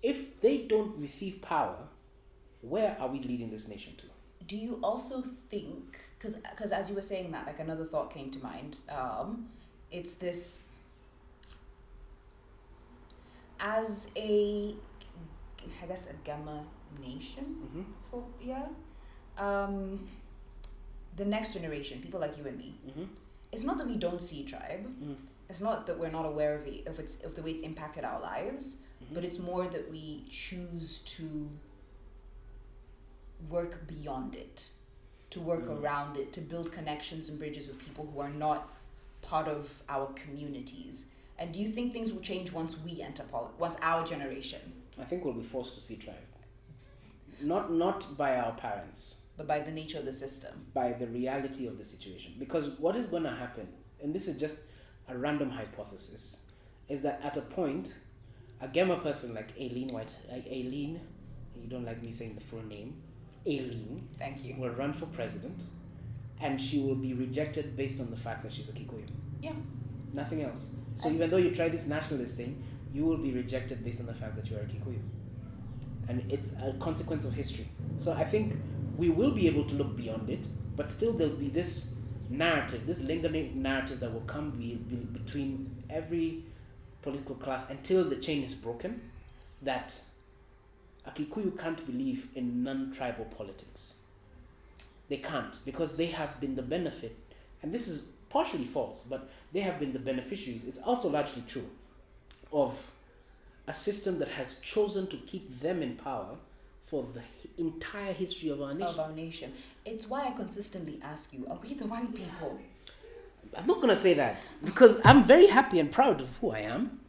[SPEAKER 4] if they don't receive power, where are we leading this nation to?
[SPEAKER 3] Do you also think, because as you were saying that, like another thought came to mind, it's this, as a, I guess, a Gamma nation, the next generation, people like you and me, it's not that we don't see tribe, it's not that we're not aware of the way it's impacted our lives, but it's more that we choose to work beyond it, to work around it, to build connections and bridges with people who are not part of our communities. And do you think things will change once we enter once our generation?
[SPEAKER 4] I think we'll be forced to see tribe. Not by our parents,
[SPEAKER 3] but by the nature of the system,
[SPEAKER 4] by the reality of the situation. Because what is going to happen, and this is just a random hypothesis, is that at a point, a Gemma person like Aileen, you don't like me saying the full name, Aileen,
[SPEAKER 3] thank you,
[SPEAKER 4] will run for president, and she will be rejected based on the fact that she's a Kikuyu.
[SPEAKER 3] Yeah.
[SPEAKER 4] Nothing else. So even though you try this nationalist thing, you will be rejected based on the fact that you are a Kikuyu. And it's a consequence of history. So I think we will be able to look beyond it, but still there'll be this narrative, this lingering narrative that will come between every political class until the chain is broken, that a Kikuyu can't believe in non-tribal politics. They can't, because they have been the benefit, and this is partially false, but they have been the beneficiaries, it's also largely true, of a system that has chosen to keep them in power for the entire history of our nation.
[SPEAKER 3] It's why I consistently ask you, are we the white people?
[SPEAKER 4] I'm not going to say that, because I'm very happy and proud of who I am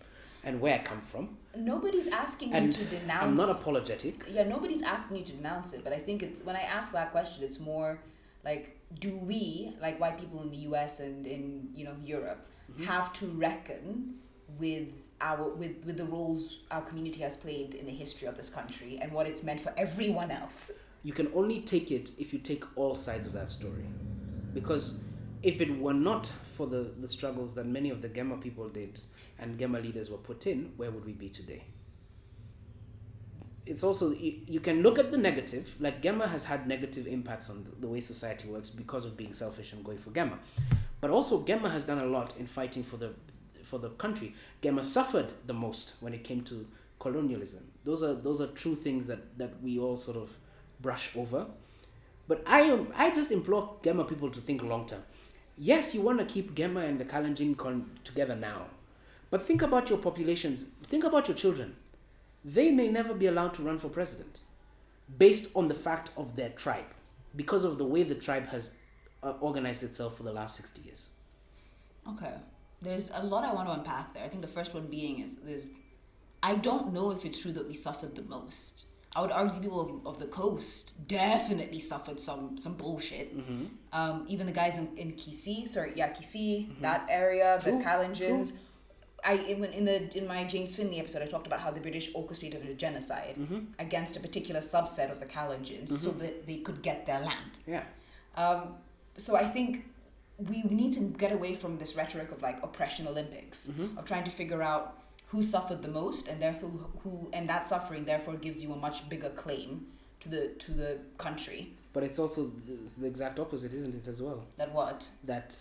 [SPEAKER 4] and where I come from.
[SPEAKER 3] Nobody's asking you to denounce.
[SPEAKER 4] I'm not apologetic.
[SPEAKER 3] Yeah, nobody's asking you to denounce it, but I think it's, when I ask that question, it's more like, do we, like white people in the US and in Europe, have to reckon with the roles our community has played in the history of this country and what it's meant for everyone else?
[SPEAKER 4] You can only take it if you take all sides of that story, because if it were not for the struggles that many of the Gemma people did and Gemma leaders were put in, where would we be today? It's also, you can look at the negative, like Gemma has had negative impacts on the way society works because of being selfish and going for Gemma. But also Gemma has done a lot in fighting for the country. Gemma suffered the most when it came to colonialism. Those are true things that we all sort of brush over. But I just implore Gemma people to think long term. Yes, you want to keep Gemma and the Kalenjin together now, but think about your populations. Think about your children. They may never be allowed to run for president based on the fact of their tribe, because of the way the tribe has organized itself for the last 60 years.
[SPEAKER 3] Okay. There's a lot I want to unpack there. I think the first one being is I don't know if it's true that we suffered the most. I would argue people of the coast definitely suffered some bullshit. Even the guys in Kisii, that area, the Kalenjins. In my James Finley episode, I talked about how the British orchestrated a genocide against a particular subset of the Kalenjins so that they could get their land.
[SPEAKER 4] Yeah.
[SPEAKER 3] So I think we need to get away from this rhetoric of like oppression Olympics, of trying to figure out who suffered the most, and therefore and that suffering therefore gives you a much bigger claim to the country.
[SPEAKER 4] But it's also the exact opposite, isn't it, as well?
[SPEAKER 3] That what?
[SPEAKER 4] That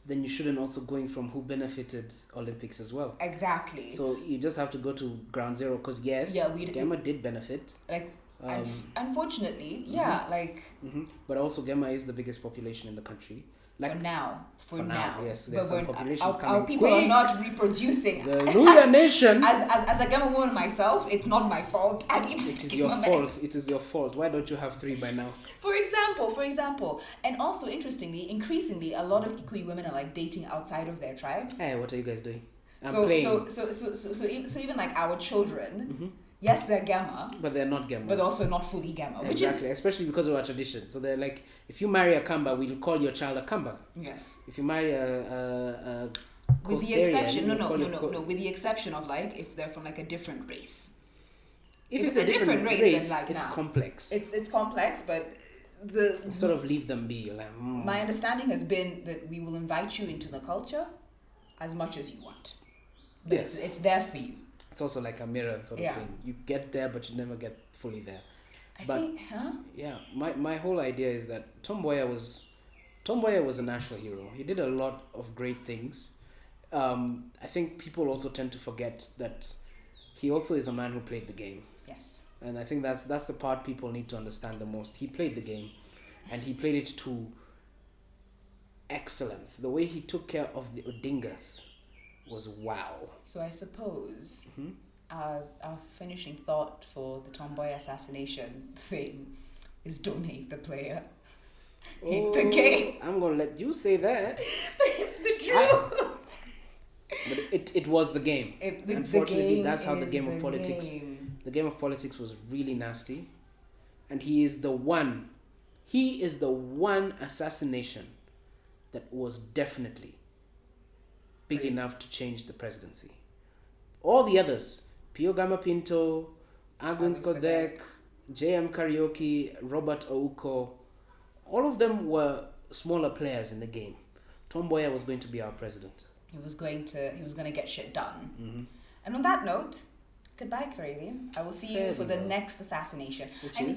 [SPEAKER 4] then you shouldn't also going from who benefited Olympics as well.
[SPEAKER 3] Exactly.
[SPEAKER 4] So you just have to go to ground zero, because Gemma did benefit.
[SPEAKER 3] Like, unfortunately,
[SPEAKER 4] But also Gemma is the biggest population in the country. Like,
[SPEAKER 3] for now,
[SPEAKER 4] yes, there's some populations coming.
[SPEAKER 3] Our people are not reproducing.
[SPEAKER 4] The Luya Nation.
[SPEAKER 3] As a Gemma woman myself, it's not my fault.
[SPEAKER 4] It is your fault. It is your fault. Why don't you have 3 by now?
[SPEAKER 3] For example, and also interestingly, increasingly, a lot of Kikuyu women are like dating outside of their tribe.
[SPEAKER 4] Hey, what are you guys doing?
[SPEAKER 3] So even like our children. Yes, they're Gemma.
[SPEAKER 4] But they're not Gemma.
[SPEAKER 3] But also not fully Gemma.
[SPEAKER 4] Exactly, especially because of our tradition. So they're like, if you marry a Kamba, we'll call your child a Kamba.
[SPEAKER 3] Yes.
[SPEAKER 4] If you marry a
[SPEAKER 3] with the exception, with the exception of like, if they're from like a different race. If it's a different race, then like,
[SPEAKER 4] it's complex.
[SPEAKER 3] It's complex, but
[SPEAKER 4] you sort of leave them be. Like,
[SPEAKER 3] My understanding has been that we will invite you into the culture as much as you want. But
[SPEAKER 4] yes.
[SPEAKER 3] It's there for you.
[SPEAKER 4] It's also like a mirror sort of thing. You get there, but you never get fully there. Yeah, my whole idea is that Tom Mboya was a national hero. He did a lot of great things. I think people also tend to forget that he also is a man who played the game.
[SPEAKER 3] Yes.
[SPEAKER 4] And I think that's the part people need to understand the most. He played the game, and he played it to excellence. The way he took care of the Odingas was wow.
[SPEAKER 3] So I suppose our finishing thought for the Tom Mboya assassination thing is don't hate the player, hate the game.
[SPEAKER 4] I'm gonna let you say that.
[SPEAKER 3] But it's the truth.
[SPEAKER 4] But it was the game. Unfortunately, that's how the game of politics. The game of politics was really nasty, and he is the one assassination that was definitely big enough to change the presidency. All the others, Pio Gama Pinto, Agwin Skodek, J.M. Kariuki, Robert Ouko, all of them were smaller players in the game. Tom Mboya was going to be our president.
[SPEAKER 3] He was going to get shit done. And on that note, goodbye, Kariithi. I will see you for the next assassination. I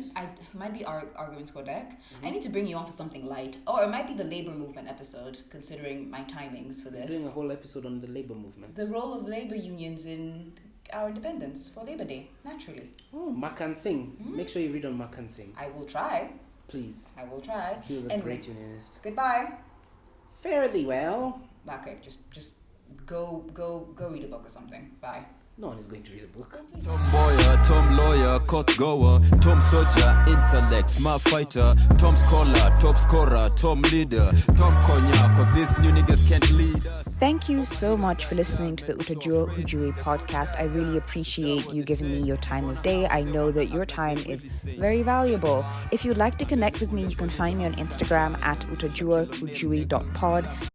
[SPEAKER 3] might be arguing Skodek. I need to bring you on for something light. Or it might be the labor movement episode, considering my timings for this.
[SPEAKER 4] Doing a whole episode on the labor movement.
[SPEAKER 3] The role of labor unions in our independence for Labor Day, naturally.
[SPEAKER 4] Oh, Makan Singh. Make sure you read on Makan Singh.
[SPEAKER 3] I will try.
[SPEAKER 4] Please.
[SPEAKER 3] I will try.
[SPEAKER 4] He was a great unionist.
[SPEAKER 3] Goodbye.
[SPEAKER 4] Fare thee well.
[SPEAKER 3] Okay, just go read a book or something. Bye.
[SPEAKER 4] No one is going to read a book.
[SPEAKER 2] Tom Mboya, Tom lawyer, court goer, Tom soldier, intellect, smart fighter, Tom scholar, top scorer, Tom leader, Tom cognac, cause these new niggas can't lead us.
[SPEAKER 1] Thank you so much for listening to the Utajua Hujui podcast. I really appreciate you giving me your time of day. I know that your time is very valuable. If you'd like to connect with me, you can find me on Instagram at utajuahujui.pod.